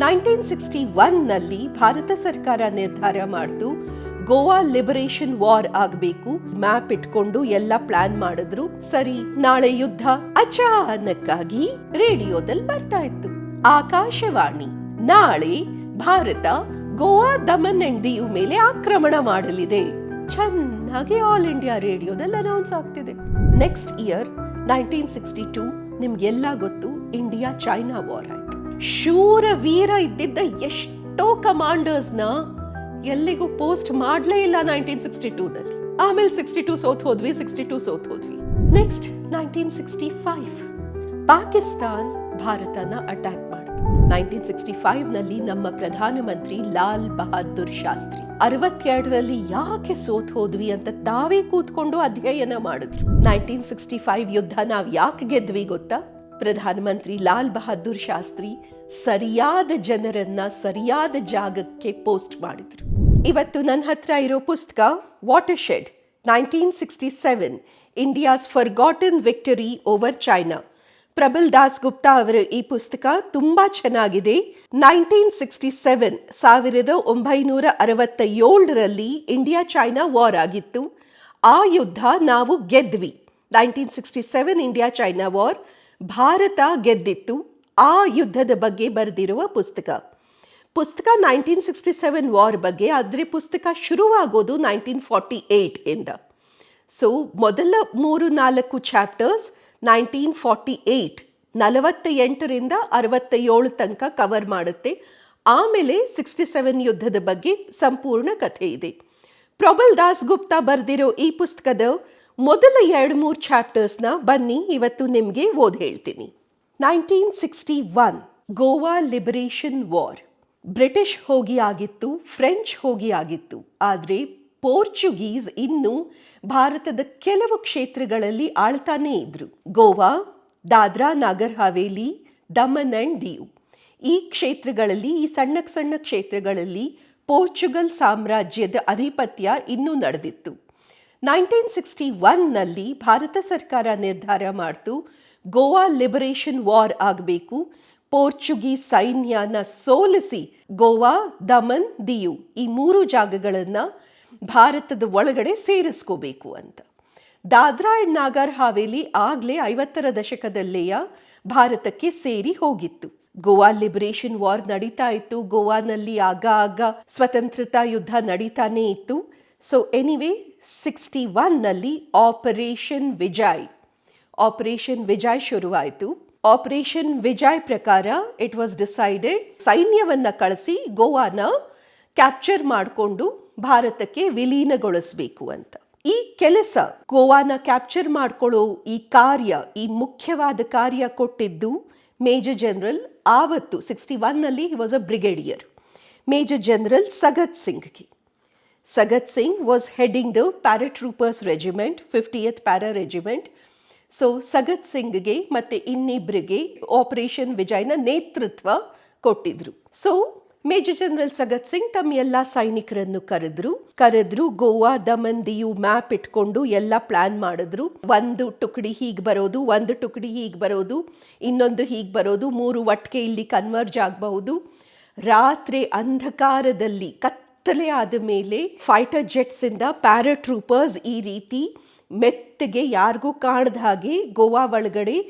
1961ನಲ್ಲಿ ಭಾರತ ಸರ್ಕಾರ ನಿರ್ಧಾರ ಮಾಡ್ತು ಗೋವಾ ಲಿಬರೇಷನ್ ವಾರ್ ಆಗಬೇಕು. ಮ್ಯಾಪ್ ಇಟ್ಕೊಂಡು ಎಲ್ಲ ಪ್ಲಾನ್ ಮಾಡಿದ್ರು. ಸರಿ, ನಾಳೆ ಯುದ್ಧ ಅಚಾನಕ್ಕಾಗಿ ರೇಡಿಯೋದಲ್ಲಿ ಬರ್ತಾ ಇತ್ತು. ಆಕಾಶವಾಣಿ, ನಾಳೆ ಭಾರತ ಗೋವಾ, ದಮನ್ ಅಂಡ್ ದಿಯು ಮೇಲೆ ಆಕ್ರಮಣ ಮಾಡಲಿದೆ. ಚೆನ್ನಾಗಿ ಆಲ್ ಇಂಡಿಯಾ ರೇಡಿಯೋದಲ್ಲಿ ಅನೌನ್ಸ್ ಆಗ್ತಿದೆ. ನೆಕ್ಸ್ಟ್ ಇಯರ್ 1962 ನಿಮ್ಗೆಲ್ಲ ಗೊತ್ತು, ಇಂಡಿಯಾ ಚೈನಾ ವಾರ್ ಆಯ್ತು. ಶೂರ ವೀರ ಇದ್ದಿದ್ದ ಎಷ್ಟೋ ಕಮಾಂಡರ್ಸ್ನ ಎಲ್ಲಿಗೂ ಪೋಸ್ಟ್ ಮಾಡಲೇ ಇಲ್ಲ 1962ನಲ್ಲಿ. ಆಮೇಲೆ 62 ಸೋತ್ ಹೋದ್ವಿ, 62 ಸೋತ್ ಹೋದ್ವಿ. ನೆಕ್ಸ್ಟ್ 1965 ಪಾಕಿಸ್ತಾನ್ ಭಾರತನ ಅಟ್ಯಾಕ್ ಮಾಡಿತು. 1965ನಲ್ಲಿ ನಮ್ಮ ಪ್ರಧಾನಮಂತ್ರಿ ಲಾಲ್ ಬಹದ್ದೂರ್ ಶಾಸ್ತ್ರಿ 62ರಲ್ಲಿ ಯಾಕೆ ಸೋತ್ ಹೋದ್ವಿ ಅಂತ ತಾವೇ ಕೂತ್ಕೊಂಡು ಅಧ್ಯಯನ ಮಾಡಿದ್ರು. 1965 ಯುದ್ಧ ನಾವ್ ಯಾಕೆ ಗೆದ್ವಿ ಗೊತ್ತಾ? ಪ್ರಧಾನಮಂತ್ರಿ ಲಾಲ್ ಬಹದ್ದೂರ್ ಶಾಸ್ತ್ರಿ ಸರಿಯಾದ ಜನರನ್ನ ಸರಿಯಾದ ಜಾಗಕ್ಕೆ ಪೋಸ್ಟ್ ಮಾಡಿದ್ರು. ಇವತ್ತು ನನ್ನ ಹತ್ರ ಇರೋ ಪುಸ್ತಕ watershed 1967 India's forgotten victory over China. Prabal Das Gupta ಅವರ ಈ ಪುಸ್ತಕ ತುಂಬಾ ಚೆನ್ನಾಗಿದೆ. 1967 1967ರಲ್ಲಿ ಇಂಡಿಯಾ ಚೈನಾ ವಾರ್ ಆಗಿತ್ತು. ಆ ಯುದ್ಧ ನಾವು ಗೆದ್ವಿ. 1967 ಇಂಡಿಯಾ ಚೈನಾ ವಾರ್ ಭಾರತ ಗೆದ್ದಿತ್ತು. ಆ ಯುದ್ಧದ ಬಗ್ಗೆ ಬರೆದಿರುವ ಪುಸ್ತಕ 1967 ವಾರ್ ಬಗ್ಗೆ. ಆದರೆ ಪುಸ್ತಕ ಶುರುವಾಗೋದು 1948 ಇಂದ. ಸೊ ಮೊದಲ 3-4 ಚಾಪ್ಟರ್ಸ್ 1948 48ರಿಂದ 67 ತನಕ ಕವರ್ ಮಾಡುತ್ತೆ. ಆಮೇಲೆ 67 ಯುದ್ಧದ ಬಗ್ಗೆ ಸಂಪೂರ್ಣ ಕಥೆ ಇದೆ. ಪ್ರಬಲ್ ದಾಸ್ ಗುಪ್ತಾ ಬರೆದಿರೋ ಈ ಪುಸ್ತಕದ ಮೊದಲ 2-3 ಚಾಪ್ಟರ್ಸ್ನ ಬನ್ನಿ ಇವತ್ತು ನಿಮಗೆ ಓದಿ ಹೇಳ್ತೀನಿ. 1961 ಗೋವಾ ಲಿಬರೇಷನ್ ವಾರ್. ಬ್ರಿಟಿಷ್ ಹೋಗಿ ಆಗಿತ್ತು, ಫ್ರೆಂಚ್ ಹೋಗಿ ಆಗಿತ್ತು. ಆದರೆ ಪೋರ್ಚುಗೀಸ್ ಇನ್ನೂ ಭಾರತದ ಕೆಲವು ಕ್ಷೇತ್ರಗಳಲ್ಲಿ ಆಳ್ತಾನೇ ಇದ್ರು. ಗೋವಾ, ದಾದ್ರಾ ನಾಗರ್ ಹವೇಲಿ, ದಮನ್ ಅಂಡ್ ದಿಯು, ಈ ಕ್ಷೇತ್ರಗಳಲ್ಲಿ, ಈ ಸಣ್ಣ ಸಣ್ಣ ಕ್ಷೇತ್ರಗಳಲ್ಲಿ ಪೋರ್ಚುಗಲ್ ಸಾಮ್ರಾಜ್ಯದ ಆಧಿಪತ್ಯ ಇನ್ನೂ ನಡೆದಿತ್ತು. 1961ನಲ್ಲಿ ಭಾರತ ಸರ್ಕಾರ ನಿರ್ಧಾರ ಮಾಡ್ತು ಗೋವಾ ಲಿಬರೇಷನ್ ವಾರ್ ಆಗಬೇಕು. ಪೋರ್ಚುಗೀಸ್ ಸೈನ್ಯನ ಸೋಲಿಸಿ ಗೋವಾ, ದಮನ್, ದಿಯು ಈ 3 ಜಾಗಗಳನ್ನು ಭಾರತದ ಒಳಗಡೆ ಸೇರಿಸ್ಕೋಬೇಕು ಅಂತ. ದಾದ್ರಾ ಅಂಡ್ ನಾಗರ್ ಹಾವೇಲಿ ಆಗಲೇ 50ರ ದಶಕದಲ್ಲೆಯ ಭಾರತಕ್ಕೆ ಸೇರಿ ಹೋಗಿತ್ತು. ಗೋವಾ ಲಿಬರೇಷನ್ ವಾರ್ ನಡೀತಾ ಇತ್ತು. ಗೋವಾನಲ್ಲಿ ಆಗ ಸ್ವತಂತ್ರತಾ ಯುದ್ಧ ನಡೀತಾನೇ ಇತ್ತು. ಸೊ ಎನಿವೇ 61ನಲ್ಲಿ ಆಪರೇಷನ್ ವಿಜಯ್ ಶುರುವಾಯಿತು. ಆಪರೇಷನ್ ವಿಜಯ್ ಪ್ರಕಾರ ಇಟ್ ವಾಸ್ ಡಿಸೈಡೆಡ್ ಸೈನ್ಯವನ್ನ ಕಳಿಸಿ ಗೋವಾನ ಕ್ಯಾಪ್ಚರ್ ಮಾಡಿಕೊಂಡು ಭಾರತಕ್ಕೆ ವಿಲೀನಗೊಳಿಸಬೇಕು ಅಂತ. ಈ ಕೆಲಸ, ಗೋವಾನ ಕ್ಯಾಪ್ಚರ್ ಮಾಡ್ಕೊಳ್ಳೋ ಈ ಕಾರ್ಯ, ಈ ಮುಖ್ಯವಾದ ಕಾರ್ಯ ಕೊಟ್ಟಿದ್ದು ಮೇಜರ್ ಜನರಲ್, ಆವತ್ತು 61ನಲ್ಲಿ he was a brigadier, major general Sagat ಸಿಂಗ್ಗೆ. Sagat Singh was heading the paratroopers regiment, 50th para regiment. So Sagat ಸಿಂಗ್ಗೆ ಮತ್ತೆ ಇನ್ನಿಬ್ಬರಿಗೆ ಆಪರೇಷನ್ ವಿಜಯ್ನ ನೇತೃತ್ವ ಕೊಟ್ಟಿದ್ರು. So major general Sagat Singh ತಮ್ಮ ಎಲ್ಲ ಸೈನಿಕರನ್ನು ಕರೆದ್ರು. ಗೋವಾ, ದಮನ್, ದಿಯು ಮ್ಯಾಪ್ ಇಟ್ಕೊಂಡು ಎಲ್ಲ ಪ್ಲಾನ್ ಮಾಡಿದ್ರು. ಒಂದು ಟುಕಡಿ ಹೀಗೆ ಬರೋದು, ಒಂದು ಟುಕಡಿ ಹೀಗೆ ಬರೋದು, ಇನ್ನೊಂದು ಹೀಗೆ ಬರೋದು, 3 ಒಟ್ಟಿಗೆ ಇಲ್ಲಿ ಕನ್ವರ್ಜ್ ಆಗಬಹುದು. ರಾತ್ರಿ ಅಂಧಕಾರದಲ್ಲಿ ಕತ್ತಲೆ ಆದ ಮೇಲೆ ಫೈಟರ್ ಜೆಟ್ಸ್ ಇಂದ ಪ್ಯಾರಾಟ್ರೂಪರ್ಸ್ ಈ ರೀತಿ ಮೆತ್ತಗೆ ಯಾರಿಗೂ ಕಾಣದ ಹಾಗೆ ಗೋವಾ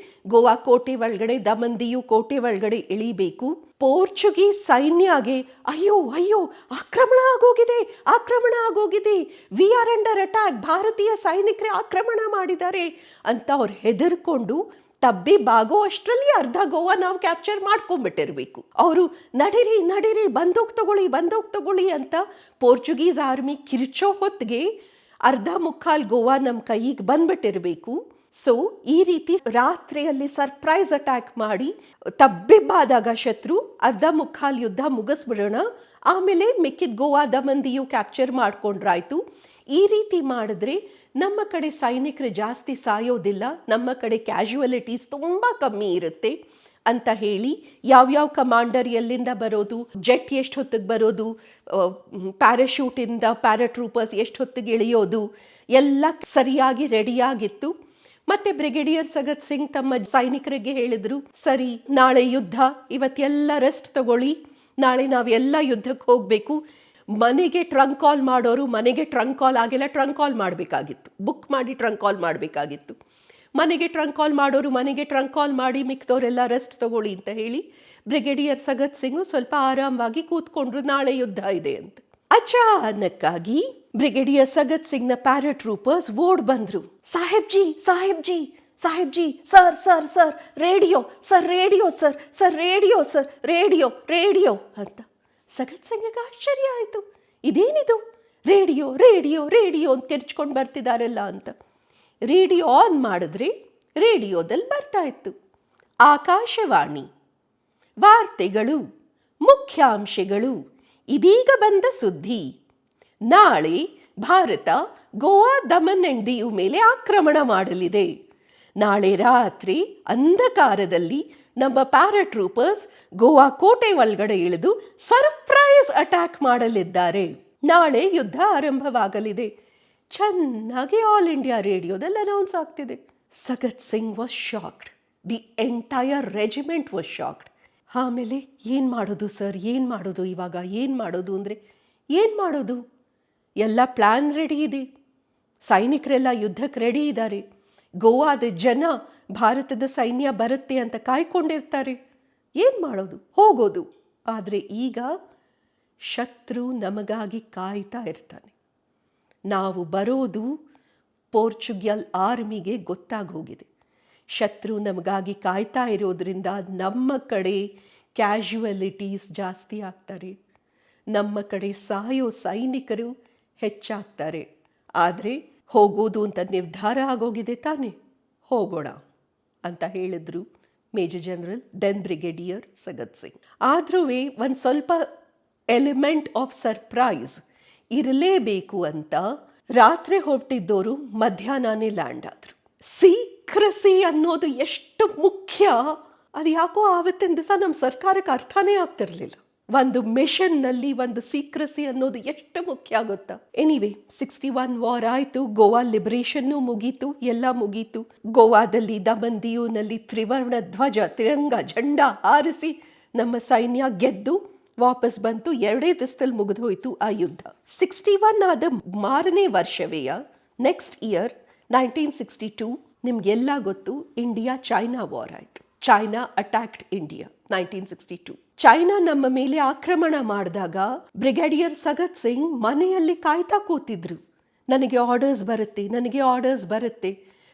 ಕೋಟೆ ಒಳಗಡೆ, ದಮನ್ ದಿಯು ಕೋಟೆ ಒಳಗಡೆ ಇಳಿಬೇಕು. ಪೋರ್ಚುಗೀಸ್ ಸೈನ್ಯಗೆ ಅಯ್ಯೋ ಆಕ್ರಮಣ ಆಗೋಗಿದೆ, ವಿ ಆರ್ ಅಂಡರ್ ಅಟ್ಯಾಕ್, ಭಾರತೀಯ ಸೈನಿಕರೇ ಆಕ್ರಮಣ ಮಾಡಿದ್ದಾರೆ ಅಂತ ಅವ್ರು ಹೆದರ್ಕೊಂಡು ತಬ್ಬಿ ಬಾಗೋ ಅಷ್ಟರಲ್ಲಿ ಅರ್ಧ ಗೋವಾ ನಾವು ಕ್ಯಾಪ್ಚರ್ ಮಾಡ್ಕೊಂಡ್ಬಿಟ್ಟಿರ್ಬೇಕು. ಅವರು ನಡೀರಿ ಬಂದೂಕ್ ತಗೊಳ್ಳಿ ಅಂತ ಪೋರ್ಚುಗೀಸ್ ಆರ್ಮಿ ಕಿರ್ಚೋ ಹೊತ್ತಿಗೆ ಅರ್ಧ ಮುಕ್ಕಾಲ್ ಗೋವಾ ನಮ್ಮ ಕೈಗೆ ಬಂದ್ಬಿಟ್ಟಿರಬೇಕು. ಸೊ ಈ ರೀತಿ ರಾತ್ರಿಯಲ್ಲಿ ಸರ್ಪ್ರೈಸ್ ಅಟ್ಯಾಕ್ ಮಾಡಿ ತಬ್ಬಿಬ್ಬಾದಾಗ ಶತ್ರು ಅರ್ಧ ಮುಕ್ಕಾಲ್ ಯುದ್ಧ ಮುಗಿಸ್ಬಿಡೋಣ, ಆಮೇಲೆ ಮಿಕ್ಕಿದ ಗೋವಾ, ದಮನ್, ದಿಯು ಕ್ಯಾಪ್ಚರ್ ಮಾಡ್ಕೊಂಡ್ರಾಯ್ತು. ಈ ರೀತಿ ಮಾಡಿದ್ರೆ ನಮ್ಮ ಕಡೆ ಸೈನಿಕರು ಜಾಸ್ತಿ ಸಾಯೋದಿಲ್ಲ, ನಮ್ಮ ಕಡೆ ಕ್ಯಾಶುವಲಿಟೀಸ್ ತುಂಬ ಕಮ್ಮಿ ಇರುತ್ತೆ ಅಂತ ಹೇಳಿ ಯಾವ್ಯಾವ ಕಮಾಂಡರ್ ಎಲ್ಲಿಂದ ಬರೋದು, ಜೆಟ್ ಎಷ್ಟು ಹೊತ್ತಿಗೆ ಬರೋದು, ಪ್ಯಾರಾಶೂಟಿಂದ ಪ್ಯಾರಾಟ್ರೂಪರ್ಸ್ ಎಷ್ಟು ಹೊತ್ತಿಗೆ ಇಳಿಯೋದು ಎಲ್ಲ ಸರಿಯಾಗಿ ರೆಡಿಯಾಗಿತ್ತು. ಮತ್ತೆ ಬ್ರಿಗೇಡಿಯರ್ ಸಗತ್ ಸಿಂಗ್ ತಮ್ಮ ಸೈನಿಕರಿಗೆ ಹೇಳಿದ್ರು, ಸರಿ ನಾಳೆ ಯುದ್ಧ, ಇವತ್ತೆಲ್ಲ ರೆಸ್ಟ್ ತಗೊಳ್ಳಿ, ನಾಳೆ ನಾವೆಲ್ಲ ಯುದ್ಧಕ್ಕೆ ಹೋಗಬೇಕು. ಮನೆಗೆ ಟ್ರಂಕ್ ಕಾಲ್ ಮಾಡೋರು ಮನೆಗೆ ಟ್ರಂಕ್ ಕಾಲ್ ಆಗಿಲ್ಲ, ಟ್ರಂಕ್ ಕಾಲ್ ಮಾಡಬೇಕಾಗಿತ್ತು, ಬುಕ್ ಮಾಡಿ ಟ್ರಂಕ್ ಕಾಲ್ ಮಾಡಬೇಕಾಗಿತ್ತು. ಮನೆಗೆ ಟ್ರಂಕ್ ಕಾಲ್ ಮಾಡೋರು ಮನೆಗೆ ಟ್ರಂಕ್ ಕಾಲ್ ಮಾಡಿ ಮಿಕ್ದವರೆಲ್ಲ ರೆಸ್ಟ್ ತಗೊಳ್ಳಿ ಅಂತ ಹೇಳಿ ಬ್ರಿಗೇಡಿಯರ್ ಸಗತ್ ಸಿಂಗ್ ಸ್ವಲ್ಪ ಆರಾಮವಾಗಿ ಕೂತ್ಕೊಂಡ್ರು, ನಾಳೆ ಯುದ್ಧ ಇದೆ ಅಂತ. ಅಚಾನಕ್ಕಾಗಿ ಬ್ರಿಗೇಡಿಯರ್ ಸಗತ್ ಸಿಂಗ್ನ ಪ್ಯಾರಾಟ್ರೂಪರ್ಸ್ ಓಡ್ ಬಂದ್ರು. Saheb G Saheb G Saheb G, sir sir sir radio, sir radio, sir sir radio, sir radio radio ಅಂತ. ಸಗತ್ ಸಿಂಗ್ಗೆ ಆಶ್ಚರ್ಯ ಆಯಿತು, ಇದೇನಿದು ರೇಡಿಯೋ ರೇಡಿಯೋ ರೇಡಿಯೋ ಅಂತ ಕಿರ್ಚ್ಕೊಂಡು ಬರ್ತಿದಾರಲ್ಲ ಅಂತ. ರೇಡಿಯೋ ಆನ್ ಮಾಡಿದ್ರೆ ರೇಡಿಯೋದಲ್ಲಿ ಬರ್ತಾ ಇತ್ತು ಆಕಾಶವಾಣಿ ವಾರ್ತೆಗಳು, ಮುಖ್ಯಾಂಶಗಳು. ಇದೀಗ ಬಂದ ಸುದ್ದಿ. ನಾಳೆ ಭಾರತ ಗೋವಾ, ದಮನ್ ಅಂಡ್ ದಿಯು ಮೇಲೆ ಆಕ್ರಮಣ ಮಾಡಲಿದೆ. ನಾಳೆ ರಾತ್ರಿ ಅಂಧಕಾರದಲ್ಲಿ ನಮ್ಮ ಪ್ಯಾರಾಟ್ರೂಪರ್ಸ್ ಗೋವಾ ಕೋಟೆ ಒಳಗಡೆ ಇಳಿದು ಸರ್ಪ್ರೈಸ್ ಅಟ್ಯಾಕ್ ಮಾಡಲಿದ್ದಾರೆ. ನಾಳೆ ಯುದ್ಧ ಆರಂಭವಾಗಲಿದೆ. ಚೆನ್ನಾಗಿ ಆಲ್ ಇಂಡಿಯಾ ರೇಡಿಯೋದಲ್ಲಿ ಅನೌನ್ಸ್ ಆಗ್ತಿದೆ. Sagat Singh was shocked. The entire regiment was shocked. ಆಮೇಲೆ ಏನು ಮಾಡೋದು ಸರ್, ಏನು ಮಾಡೋದು ಇವಾಗ, ಏನು ಮಾಡೋದು ಅಂದರೆ ಏನು ಮಾಡೋದು? ಎಲ್ಲ ಪ್ಲ್ಯಾನ್ ರೆಡಿ ಇದೆ, ಸೈನಿಕರೆಲ್ಲ ಯುದ್ಧಕ್ಕೆ ರೆಡಿ ಇದ್ದಾರೆ, ಗೋವಾದ ಜನ ಭಾರತದ ಸೈನ್ಯ ಬರುತ್ತೆ ಅಂತ ಕಾಯ್ಕೊಂಡಿರ್ತಾರೆ. ಏನು ಮಾಡೋದು? ಹೋಗೋದು. ಆದರೆ ಈಗ ಶತ್ರು ನಮಗಾಗಿ ಕಾಯ್ತಾ ಇರ್ತಾನೆ. ನಾವು ಬರೋದು ಪೋರ್ಚುಗಲ್ ಆರ್ಮಿಗೆ ಗೊತ್ತಾಗಿ ಹೋಗಿದೆ. ಶತ್ರು ನಮಗಾಗಿ ಕಾಯ್ತಾ ಇರೋದ್ರಿಂದ ನಮ್ಮ ಕಡೆ ಕ್ಯಾಶುವಲಿಟೀಸ್ ಜಾಸ್ತಿ ಆಗ್ತಾರೆ, ನಮ್ಮ ಕಡೆ ಸಾಯೋ ಸೈನಿಕರು ಹೆಚ್ಚಾಗ್ತಾರೆ. ಆದರೆ ಹೋಗೋದು ಅಂತ ನಿರ್ಧಾರ ಆಗೋಗಿದೆ ತಾನೆ, ಹೋಗೋಣ ಅಂತ ಹೇಳಿದ್ರು major general then brigadier Sagat Singh. ಆದ್ರೂ ಒಂದು ಸ್ವಲ್ಪ ಎಲಿಮೆಂಟ್ ಆಫ್ ಸರ್ಪ್ರೈಸ್ ಇರಲೇಬೇಕು ಅಂತ ರಾತ್ರಿ ಹೊರಟಿದ್ದವರು ಮಧ್ಯಾಹ್ನನೇ ಲ್ಯಾಂಡ್ ಆದರು. ಸೀಕ್ರಸಿ ಅನ್ನೋದು ಎಷ್ಟು ಮುಖ್ಯ, ಅದು ಯಾಕೋ ಆವತ್ತಿನ ದಿವಸ ನಮ್ಮ ಸರ್ಕಾರಕ್ಕೆ ಅರ್ಥನೇ ಆಗ್ತಿರ್ಲಿಲ್ಲ. ಒಂದು ಮಿಷನ್ನಲ್ಲಿ ಒಂದು ಸೀಕ್ರಸಿ ಅನ್ನೋದು ಎಷ್ಟು ಮುಖ್ಯ ಆಗುತ್ತಾ. ಎನಿವೆ 61 ವಾರ್ ಆಯಿತು, ಗೋವಾ ಲಿಬರೇಷನ್ನು ಮುಗೀತು, ಎಲ್ಲ ಮುಗೀತು. ಗೋವಾದಲ್ಲಿ ದಮನ್ ದಿಯುನಲ್ಲಿ ತ್ರಿವರ್ಣ ಧ್ವಜ, ತಿರಂಗ ಝಂಡಾ ಹಾರಿಸಿ ನಮ್ಮ ಸೈನ್ಯ ಗೆದ್ದು ವಾಪಸ್ ಬಂತು. 2 ದಿವಸದಲ್ಲಿ ಮುಗಿದೋಯ್ತು ಆ ಯುದ್ಧ. 61 ಆದ ಮಾರನೇ ವರ್ಷವೆಯ ನೆಕ್ಸ್ಟ್ ಇಯರ್ 1962 ನಿಮ್ಗೆಲ್ಲ ಗೊತ್ತು, ಇಂಡಿಯಾ ಚೈನಾ ವಾರ್ ಆಯಿತು. China attacked India 1962. ಚೈನಾ ನಮ್ಮ ಮೇಲೆ ಆಕ್ರಮಣ ಮಾಡಿದಾಗ ಬ್ರಿಗೇಡಿಯರ್ ಸಗತ್ ಸಿಂಗ್ ಮನೆಯಲ್ಲಿ ಕಾಯ್ತಾ ಕೂತಿದ್ರು. ನನಗೆ ಆರ್ಡರ್ಸ್ ಬರುತ್ತೆ, ನನಗೆ ಆರ್ಡರ್ಸ್ ಬರುತ್ತೆ,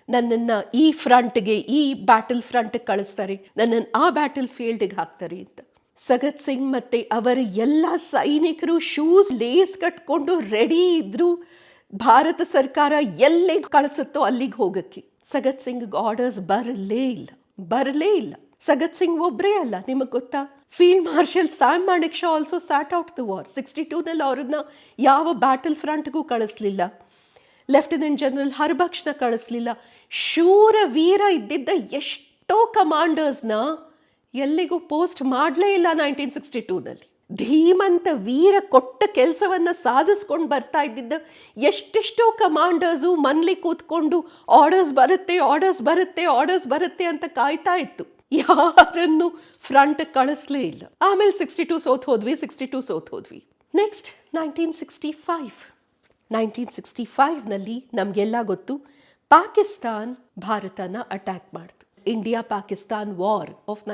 ನನ್ನನ್ನು ಈ ಫ್ರಂಟ್ಗೆ, ಈ ಬ್ಯಾಟಲ್ ಫ್ರಂಟ್ಗೆ ಕಳಿಸ್ತಾರೆ, ನನ್ನನ್ನು ಆ ಬ್ಯಾಟಲ್ ಫೀಲ್ಡ್ಗೆ ಹಾಕ್ತಾರೆ ಅಂತ. ಸಗತ್ ಸಿಂಗ್ ಮತ್ತೆ ಅವರ ಎಲ್ಲ ಸೈನಿಕರು ಶೂಸ್ ಲೇಸ್ ಕಟ್ಕೊಂಡು ರೆಡಿ ಇದ್ರು. ಭಾರತ ಸರ್ಕಾರ ಎಲ್ಲಿಗೆ ಕಳಿಸುತ್ತೋ ಅಲ್ಲಿಗೆ ಹೋಗಕ್ಕೆ. ಸಗತ್ ಸಿಂಗ್ ಆರ್ಡರ್ಸ್ ಬರಲೇ ಇಲ್ಲ. ಸಗತ್ ಸಿಂಗ್ ಒಬ್ಬರೇ ಅಲ್ಲ, ನಿಮಗೆ ಗೊತ್ತಾ, field marshal Sam Manik also sat out the war. 62ನಲ್ಲಿ ಅವ್ರನ್ನ ಯಾವ ಬ್ಯಾಟಲ್ ಫ್ರಂಟ್ಗೂ ಕಳಿಸ್ಲಿಲ್ಲ. ಲೆಫ್ಟಿನೆಂಟ್ ಜನರಲ್ ಹರ್ಬಕ್ಷನ ಕಳಿಸ್ಲಿಲ್ಲ. ಶೂರ ವೀರ ಇದ್ದಿದ್ದ ಎಷ್ಟೋ ಕಮಾಂಡರ್ಸ್ನ ಎಲ್ಲಿಗೂ ಪೋಸ್ಟ್ ಮಾಡಲೇ ಇಲ್ಲ 1962ನಲ್ಲಿ. ಧೀಮಂತ ವೀರ ಕೊಟ್ಟ ಕೆಲಸವನ್ನು ಸಾಧಿಸ್ಕೊಂಡು ಬರ್ತಾ ಇದ್ದಿದ್ದ ಎಷ್ಟೆಷ್ಟೋ ಕಮಾಂಡರ್ಸು ಮನ್ಲಿ ಕೂತ್ಕೊಂಡು ಆರ್ಡರ್ಸ್ ಬರುತ್ತೆ ಅಂತ ಕಾಯ್ತಾ ಇತ್ತು. ಯಾರನ್ನು ಫ್ರಂಟ್ ಕಳಿಸ್ಲೇ ಇಲ್ಲ. ಆಮೇಲೆ 62 ಸೋತ್ ಹೋದ್ವಿ. ನೆಕ್ಸ್ಟ್ 1965ನಲ್ಲಿ ನಮಗೆಲ್ಲ ಗೊತ್ತು, ಪಾಕಿಸ್ತಾನ್ ಭಾರತನ ಅಟ್ಯಾಕ್ ಮಾಡ್ತು. ಇಂಡಿಯಾ ಪಾಕಿಸ್ತಾನ್ ವಾರ್ ಆಫ್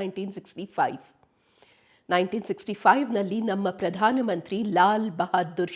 1965ನಲ್ಲಿ ನಮ್ಮ ಪ್ರಧಾನಮಂತ್ರಿ ಲಾಲ್ ಬಹದ್ದೂರ್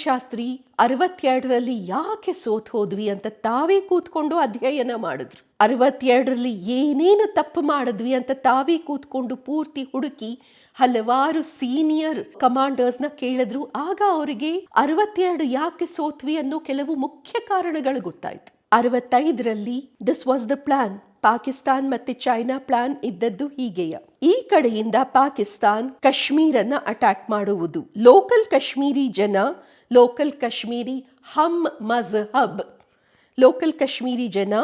ಶಾಸ್ತ್ರಿ 62ರಲ್ಲಿ ಯಾಕೆ ಸೋತ್ ಹೋದ್ವಿ ಅಂತ ತಾವೇ ಕೂತ್ಕೊಂಡು ಅಧ್ಯಯನ ಮಾಡಿದ್ರು. 62ರಲ್ಲಿ ಏನೇನು ತಪ್ಪು ಮಾಡಿದ್ವಿ ಅಂತ ತಾವೇ ಕೂತ್ಕೊಂಡು ಪೂರ್ತಿ ಹುಡುಕಿ ಹಲವಾರು ಸೀನಿಯರ್ ಕಮಾಂಡರ್ಸ್ನ ಕೇಳಿದ್ರು. ಆಗ ಅವರಿಗೆ 62 ಯಾಕೆ ಸೋತ್ವಿ ಅನ್ನೋ ಕೆಲವು ಮುಖ್ಯ ಕಾರಣಗಳು ಗೊತ್ತಾಯ್ತು. 65ರಲ್ಲಿ this was the plan. Pakistan ಮತ್ತೆ ಚೈನಾ ಪ್ಲಾನ್ ಇದ್ದದ್ದು ಹೀಗೆಯ. ಈ ಕಡೆಯಿಂದ ಪಾಕಿಸ್ತಾನ್ ಕಾಶ್ಮೀರನ್ನ ಅಟ್ಯಾಕ್ ಮಾಡುವುದು. ಲೋಕಲ್ ಕಾಶ್ಮೀರಿ ಜನ, ಲೋಕಲ್ ಕಾಶ್ಮೀರಿ ಹಮ್ ಮಜಹಬ್, ಲೋಕಲ್ ಕಾಶ್ಮೀರಿ ಜನ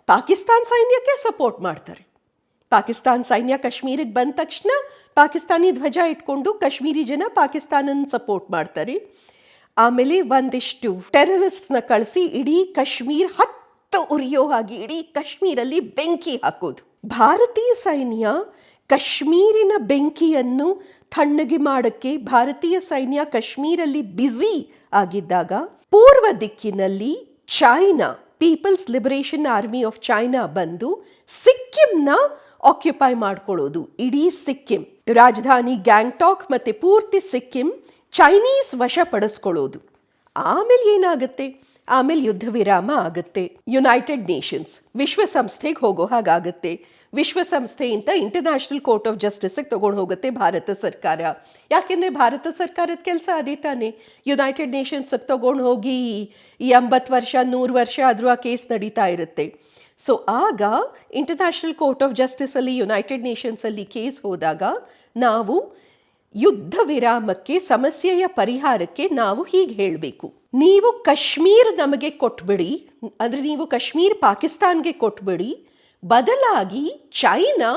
ಪಾಕಿಸ್ತಾನ್ ಸೈನ್ಯಕ್ಕೆ ಸಪೋರ್ಟ್ ಮಾಡ್ತಾರೆ. ಪಾಕಿಸ್ತಾನ್ ಸೈನ್ಯ ಕಾಶ್ಮೀರಕ್ಕೆ ಬಂದ ತಕ್ಷಣ ಪಾಕಿಸ್ತಾನಿ ಧ್ವಜ ಇಟ್ಕೊಂಡು ಕಾಶ್ಮೀರಿ ಜನ ಪಾಕಿಸ್ತಾನನ ಸಪೋರ್ಟ್ ಮಾಡ್ತಾರೆ. ಆಮೇಲೆ ಒಂದಿಷ್ಟು ಟೆರರಿಸ್ಟ್ನ ಕಳಿಸಿ ಇಡೀ ಕಾಶ್ಮೀರ್ ಉರಿಯೋ ಹಾಗೆ ಇಡೀ ಕಾಶ್ಮೀರಲ್ಲಿ ಬೆಂಕಿ ಹಾಕೋದು. ಭಾರತೀಯ ಸೈನ್ಯ ಕಾಶ್ಮೀರಿನ ಬೆಂಕಿಯನ್ನು ತಣ್ಣಗೆ ಮಾಡಕ್ಕೆ ಭಾರತೀಯ ಸೈನ್ಯ ಕಾಶ್ಮೀರಲ್ಲಿ ಬ್ಯುಸಿ ಆಗಿದ್ದಾಗ ಪೂರ್ವ ದಿಕ್ಕಿನಲ್ಲಿ China, people's liberation army of China ಬಂದು ಸಿಕ್ಕಿಂನ ಆಕ್ಯುಪೈ ಮಾಡ್ಕೊಳ್ಳೋದು. ಇಡೀ ಸಿಕ್ಕಿಂ, ರಾಜಧಾನಿ ಗ್ಯಾಂಗ್ಟಾಕ್ ಮತ್ತೆ ಪೂರ್ತಿ ಸಿಕ್ಕಿಂ ಚೈನೀಸ್ ವಶಪಡಿಸ್ಕೊಳ್ಳೋದು. ಆಮೇಲೆ ಏನಾಗುತ್ತೆ? ಆಮೇಲೆ ಯುದ್ಧ ವಿರಾಮ ಆಗುತ್ತೆ. ಯುನೈಟೆಡ್ ನೇಷನ್ಸ್, ವಿಶ್ವಸಂಸ್ಥೆಗೆ ಹೋಗೋ ಹಾಗಾಗುತ್ತೆ. ವಿಶ್ವಸಂಸ್ಥೆಯಿಂದ ಇಂಟರ್ನ್ಯಾಷನಲ್ ಕೋರ್ಟ್ ಆಫ್ ಜಸ್ಟಿಸ್ಗೆ ತಗೊಂಡು ಹೋಗುತ್ತೆ ಭಾರತ ಸರ್ಕಾರ. ಯಾಕೆಂದರೆ ಭಾರತ ಸರ್ಕಾರದ ಕೆಲಸ ಅದೇ ತಾನೇ. ಯುನೈಟೆಡ್ ನೇಷನ್ಸ್ಗೆ ತಗೊಂಡು ಹೋಗಿ 80 ವರ್ಷ 100 ವರ್ಷ ಆದರೂ ಆ ಕೇಸ್ ನಡೀತಾ ಇರುತ್ತೆ. ಸೊ ಆಗ ಇಂಟರ್ನ್ಯಾಷನಲ್ ಕೋರ್ಟ್ ಆಫ್ ಜಸ್ಟಿಸಲ್ಲಿ, ಯುನೈಟೆಡ್ ನೇಷನ್ಸಲ್ಲಿ ಕೇಸ್ ಹೋದಾಗ ನಾವು ಯುದ್ಧ ವಿರಾಮಕ್ಕೆ, ಸಮಸ್ಯೆಯ ಪರಿಹಾರಕ್ಕೆ ನಾವು ಹೀಗೆ ಹೇಳಬೇಕು: ನೀವು ಕಾಶ್ಮೀರ್ ನಮಗೆ ಕೊಟ್ಬಿಡಿ, ಅಂದರೆ ನೀವು ಕಾಶ್ಮೀರ್ ಪಾಕಿಸ್ತಾನ್ಗೆ ಕೊಟ್ಬಿಡಿ, ಬದಲಾಗಿ ಚೈನಾ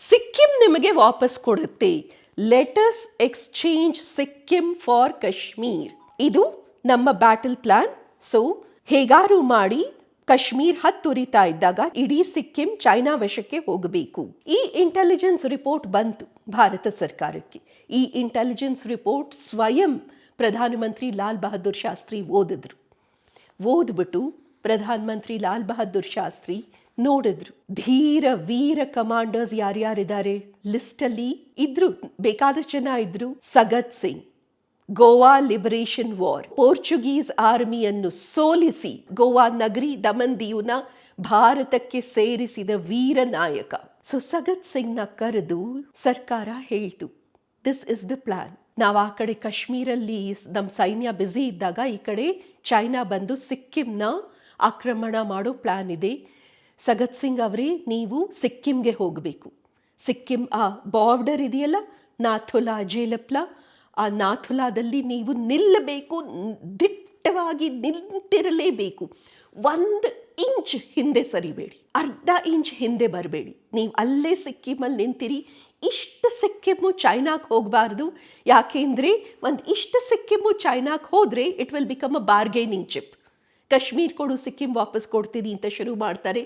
ಸಿಕ್ಕಿಂ ನಿಮಗೆ ವಾಪಸ್ ಕೊಡುತ್ತೆ. Let us exchange Sikkim for Kashmir. ಇದು ನಮ್ಮ ಬ್ಯಾಟಲ್ ಪ್ಲಾನ್. ಸೊ ಹೇಗಾರು ಮಾಡಿ ಕಾಶ್ಮೀರ್ ಹತ್ತುರಿತಾ ಇದ್ದಾಗ ಇಡೀ ಸಿಕ್ಕಿಂ ಚೈನಾ ವಶಕ್ಕೆ ಹೋಗಬೇಕು. ಈ ಇಂಟೆಲಿಜೆನ್ಸ್ ರಿಪೋರ್ಟ್ ಬಂತು ಭಾರತ ಸರ್ಕಾರಕ್ಕೆ. ಈ ಇಂಟೆಲಿಜೆನ್ಸ್ ರಿಪೋರ್ಟ್ ಸ್ವಯಂ ಪ್ರಧಾನಮಂತ್ರಿ ಲಾಲ್ ಬಹದ್ದೂರ್ ಶಾಸ್ತ್ರಿ ಓದ್ಬಿಟ್ಟು ಪ್ರಧಾನಮಂತ್ರಿ ಲಾಲ್ ಬಹದ್ದೂರ್ ಶಾಸ್ತ್ರಿ ನೋಡಿದ್ರು. ಧೀರ ವೀರ ಕಮಾಂಡರ್ಸ್ ಯಾರ್ಯಾರಿದ್ದಾರೆ ಲಿಸ್ಟಲ್ಲಿ ಇದ್ರು, ಬೇಕಾದಷ್ಟು ಜನ ಇದ್ರು. Sagat Singh, Goa liberation war, Portuguese ಆರ್ಮಿಯನ್ನು ಸೋಲಿಸಿ ಗೋವಾ ನಗರಿ ದಮನ್ ದಿಯುನ ಭಾರತಕ್ಕೆ ಸೇರಿಸಿದ ವೀರ ನಾಯಕ. ಸೊ ಸಗತ್ ಸಿಂಗ್ನ ಕರೆದು ಸರ್ಕಾರ ಹೇಳ್ತು, ದಿಸ್ ಇಸ್ ದ ಪ್ಲಾನ್. ನಾವು ಆ ಕಡೆ ಕಾಶ್ಮೀರಲ್ಲಿ ನಮ್ಮ ಸೈನ್ಯ ಬ್ಯುಸಿ ಇದ್ದಾಗ ಈ ಕಡೆ ಚೈನಾ ಬಂದು ಸಿಕ್ಕಿಂನ ಆಕ್ರಮಣ ಮಾಡೋ ಪ್ಲಾನ್ ಇದೆ. ಸಗತ್ ಸಿಂಗ್ ಅವರೇ, ನೀವು ಸಿಕ್ಕಿಂಗೆ ಹೋಗಬೇಕು. ಸಿಕ್ಕಿಂ ಆ ಬಾರ್ಡರ್ ಇದೆಯಲ್ಲ, ನಾಥುಲಾ ಜೇಲಪ್ಲಾ, ಆ ನಾಥುಲಾದಲ್ಲಿ ನೀವು ನಿಲ್ಲಬೇಕು, ದಿಟ್ಟವಾಗಿ ನಿಂತಿರಲೇಬೇಕು. 1 ಇಂಚ್ ಹಿಂದೆ ಸರಿಬೇಡಿ, ಅರ್ಧ ಇಂಚ್ ಹಿಂದೆ ಬರಬೇಡಿ. ನೀವು ಅಲ್ಲೇ ಸಿಕ್ಕಿಮಲ್ಲಿ ನಿಂತಿರಿ. ಇಷ್ಟು ಸಿಕ್ಕಿಮು ಚೈನಾಕ್ಕೆ ಹೋಗಬಾರ್ದು. ಯಾಕೆಂದರೆ ಇಷ್ಟು ಸಿಕ್ಕಿಮು ಚೈನಾಕ್ಕೆ ಹೋದರೆ it will become a bargaining chip. Kashmir ಕೊಡು, ಸಿಕ್ಕಿಂ ವಾಪಸ್ ಕೊಡ್ತೀನಿ ಅಂತ ಶುರು ಮಾಡ್ತಾರೆ.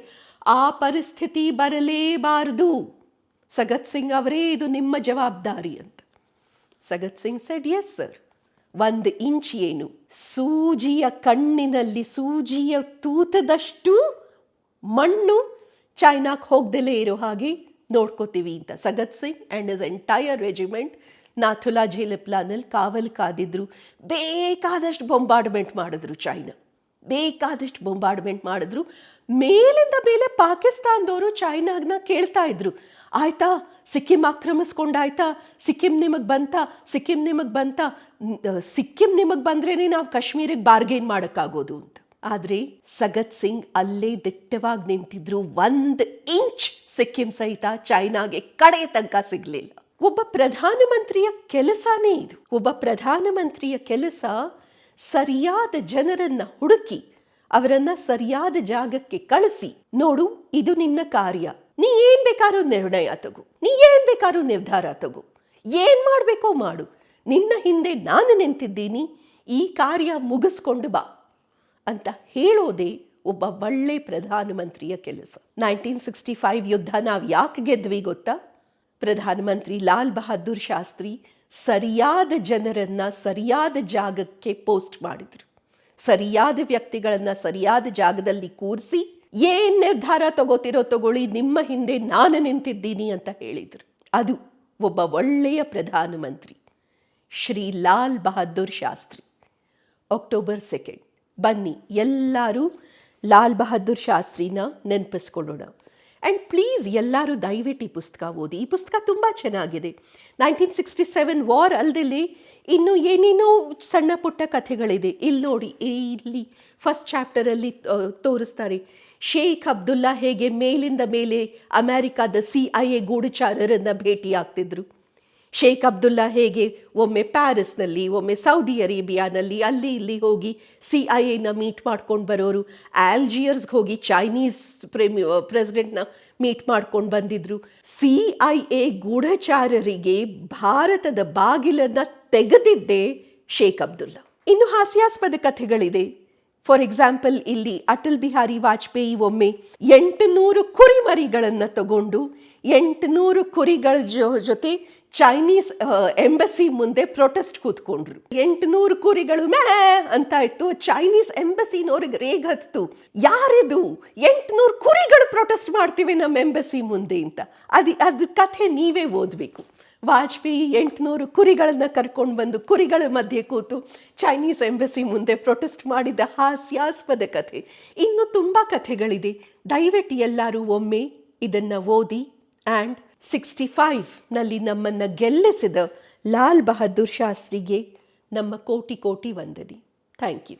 ಆ ಪರಿಸ್ಥಿತಿ ಬರಲೇಬಾರದು. ಸಗತ್ ಸಿಂಗ್ ಅವರೇ, ಇದು ನಿಮ್ಮ ಜವಾಬ್ದಾರಿ ಅಂತ. Sagat Singh said, yes sir. 1 inch ಏನು, ಸೂಜಿಯ ಕಣ್ಣಿನಲ್ಲಿ ಸೂಜಿಯ ತೂತದಷ್ಟು ಮಣ್ಣು ಚೈನಾಕ್ಕೆ ಹೋಗ್ದಲೇ ಇರೋ ಹಾಗೆ ನೋಡ್ಕೋತೀವಿ ಅಂತ Sagat Singh and his entire regiment Nathu La ಜೇಲಪ್ಲಾನಲ್ಲಿ ಕಾವಲು ಕಾದಿದ್ರು. ಬೇಕಾದಷ್ಟು ಬೊಂಬಾರ್ಡ್ಮೆಂಟ್ ಮಾಡಿದ್ರು ಚೈನಾ, ಬೇಕಾದಷ್ಟು ಬೊಂಬಾರ್ಡ್ಮೆಂಟ್ ಮಾಡಿದ್ರು. ಮೇಲಿಂದ ಮೇಲೆ ಪಾಕಿಸ್ತಾನದವರು ಚೈನಾಗ್ನ ಕೇಳ್ತಾ ಇದ್ರು, ಆಯ್ತಾ ಸಿಕ್ಕಿಂ ಆಕ್ರಮಿಸ್ಕೊಂಡಾಯ್ತಾ, ಸಿಕ್ಕಿಂ ನಿಮಗೆ ಬಂತಾ, ಸಿಕ್ಕಿಂ ನಿಮಗೆ ಬಂತಾ, ಸಿಕ್ಕಿಂ ನಿಮಗೆ ಬಂದ್ರೇ ನಾವು ಕಾಶ್ಮೀರಿಗೆ ಬಾರ್ಗೇನ್ ಮಾಡೋಕ್ಕಾಗೋದು ಅಂತ. ಆದರೆ ಸಗತ್ ಸಿಂಗ್ ಅಲ್ಲೇ ದಿಟ್ಟವಾಗಿ ನಿಂತಿದ್ರು. 1 ಇಂಚ್ ಸಿಕ್ಕಿಂ ಸಹಿತ ಚೈನಾಗೆ ಕಡೆ ತನಕ ಸಿಗಲಿಲ್ಲ. ಒಬ್ಬ ಪ್ರಧಾನಮಂತ್ರಿಯ ಕೆಲಸನೇ ಇದು. ಒಬ್ಬ ಪ್ರಧಾನಮಂತ್ರಿಯ ಕೆಲಸ ಸರಿಯಾದ ಜನರನ್ನ ಹುಡುಕಿ ಅವರನ್ನ ಸರಿಯಾದ ಜಾಗಕ್ಕೆ ಕಳಿಸಿ, ನೋಡು ಇದು ನಿನ್ನ ಕಾರ್ಯ, ನೀ ಏನ್ ಬೇಕಾದ್ರೂ ನಿರ್ಣಯ ತಗೋ, ನೀ ಏನ್ ಬೇಕಾದ್ರೂ ನಿರ್ಧಾರ ತಗೋ, ಏನ್ ಮಾಡಬೇಕೋ ಮಾಡು, ನಿನ್ನ ಹಿಂದೆ ನಾನು ನಿಂತಿದ್ದೀನಿ, ಈ ಕಾರ್ಯ ಮುಗಿಸ್ಕೊಂಡು ಬಾ ಅಂತ ಹೇಳೋದೇ ಒಬ್ಬ ಒಳ್ಳೆ ಪ್ರಧಾನಮಂತ್ರಿಯ ಕೆಲಸ. 1965 ಯುದ್ಧ ನಾವು ಯಾಕೆ ಗೆದ್ವಿ ಗೊತ್ತಾ? ಪ್ರಧಾನಮಂತ್ರಿ ಲಾಲ್ ಬಹದ್ದೂರ್ ಶಾಸ್ತ್ರಿ ಸರಿಯಾದ ಜನರನ್ನ ಸರಿಯಾದ ಜಾಗಕ್ಕೆ ಪೋಸ್ಟ್ ಮಾಡಿದ್ರು. ಸರಿಯಾದ ವ್ಯಕ್ತಿಗಳನ್ನ ಸರಿಯಾದ ಜಾಗದಲ್ಲಿ ಕೂರಿಸಿ, ಏನ್ ನಿರ್ಧಾರ ತಗೋತಿರೋ ತಗೊಳ್ಳಿ, ನಿಮ್ಮ ಹಿಂದೆ ನಾನು ನಿಂತಿದ್ದೀನಿ ಅಂತ ಹೇಳಿದ್ರು. ಅದು ಒಬ್ಬ ಒಳ್ಳೆಯ ಪ್ರಧಾನಮಂತ್ರಿ, ಶ್ರೀ ಲಾಲ್ ಬಹದ್ದೂರ್ ಶಾಸ್ತ್ರಿ. ಅಕ್ಟೋಬರ್ 2 ಬನ್ನಿ ಎಲ್ಲರೂ ಲಾಲ್ ಬಹದ್ದೂರ್ ಶಾಸ್ತ್ರಿನ ನೆನಪಿಸ್ಕೊಳ್ಳೋಣ. ಆ್ಯಂಡ್ ಪ್ಲೀಸ್ ಎಲ್ಲರೂ ದಯವಿಟ್ಟು ಈ ಪುಸ್ತಕ ಓದಿ. ಈ ಪುಸ್ತಕ ತುಂಬ ಚೆನ್ನಾಗಿದೆ. 1967 ವಾರ್ ಅಲ್ಲದೆ ಇನ್ನು ಏನೇನೋ ಸಣ್ಣ ಪುಟ್ಟ ಕಥೆಗಳಿದೆ. ಇಲ್ಲಿ ನೋಡಿ, ಇಲ್ಲಿ ಫಸ್ಟ್ ಚಾಪ್ಟರಲ್ಲಿ ತೋರಿಸ್ತಾರೆ ಶೇಖ್ ಅಬ್ದುಲ್ಲಾ ಹೇಗೆ ಮೇಲಿಂದ ಮೇಲೆ ಅಮೆರಿಕಾದ CIA ಗೂಢಚಾರರನ್ನು ಭೇಟಿಯಾಗ್ತಿದ್ರು. ಶೇಖ್ ಅಬ್ದುಲ್ಲಾ ಹೇಗೆ ಒಮ್ಮೆ ಪ್ಯಾರಿಸ್ನಲ್ಲಿ, ಒಮ್ಮೆ ಸೌದಿ ಅರೇಬಿಯಾನಲ್ಲಿ ಅಲ್ಲಿ ಇಲ್ಲಿ ಹೋಗಿ CIA ಮೀಟ್ ಮಾಡ್ಕೊಂಡು ಬರೋರು, ಆಲ್ಜಿಯರ್ಸ್ಗೆ ಹೋಗಿ ಚೈನೀಸ್ ಪ್ರೆಸಿಡೆಂಟ್ನ ಮೀಟ್ ಮಾಡ್ಕೊಂಡು ಬಂದಿದ್ರು. CIA ಗೂಢಚಾರರಿಗೆ ಭಾರತದ ಬಾಗಿಲನ್ನು ತೆಗೆದಿದ್ದೇ ಶೇಖ್ ಅಬ್ದುಲ್ಲಾ. ಇನ್ನು ಹಾಸ್ಯಾಸ್ಪದ ಕಥೆಗಳಿದೆ. ಫಾರ್ ಎಕ್ಸಾಂಪಲ್, ಇಲ್ಲಿ ಅಟಲ್ ಬಿಹಾರಿ ವಾಜಪೇಯಿ ಒಮ್ಮೆ 800 ಕುರಿಮರಿಗಳನ್ನು ತಗೊಂಡು 800 ಕುರಿಗಳ ಜೊತೆ ಚೈನೀಸ್ ಎಂಬಸಿ ಮುಂದೆ ಪ್ರೊಟೆಸ್ಟ್ ಕೂತ್ಕೊಂಡ್ರು. 800 ಕುರಿಗಳು ಮ್ಯಾ ಅಂತ ಇತ್ತು. ಚೈನೀಸ್ ಎಂಬಸಿನವ್ರಿಗೆ ರೇಗ್ ಹತ್ತು, ಯಾರಿದು 800 ಕುರಿಗಳು ಪ್ರೊಟೆಸ್ಟ್ ಮಾಡ್ತೀವಿ ನಮ್ಮ ಎಂಬಸಿ ಮುಂದೆ ಅಂತ. ಅದು ಕಥೆ ನೀವೇ ಓದಬೇಕು. ವಾಜಪೇಯಿ 800 ಕುರಿಗಳನ್ನ ಕರ್ಕೊಂಡು ಬಂದು ಕುರಿಗಳ ಮಧ್ಯೆ ಕೂತು ಚೈನೀಸ್ ಎಂಬಸಿ ಮುಂದೆ ಪ್ರೊಟೆಸ್ಟ್ ಮಾಡಿದ ಹಾಸ್ಯಾಸ್ಪದ ಕಥೆ. ಇನ್ನು ತುಂಬ ಕಥೆಗಳಿದೆ. ದಯವಿಟ್ಟು ಎಲ್ಲರೂ ಒಮ್ಮೆ ಇದನ್ನು ಓದಿ. ಆ್ಯಂಡ್ 65ನಲ್ಲಿ ನಮ್ಮನ್ನು ಗೆಲ್ಲಿಸಿದ ಲಾಲ್ ಬಹದ್ದೂರ್ ಶಾಸ್ತ್ರಿಗೆ ನಮ್ಮ ಕೋಟಿ ಕೋಟಿ ವಂದನೆ. Thank you.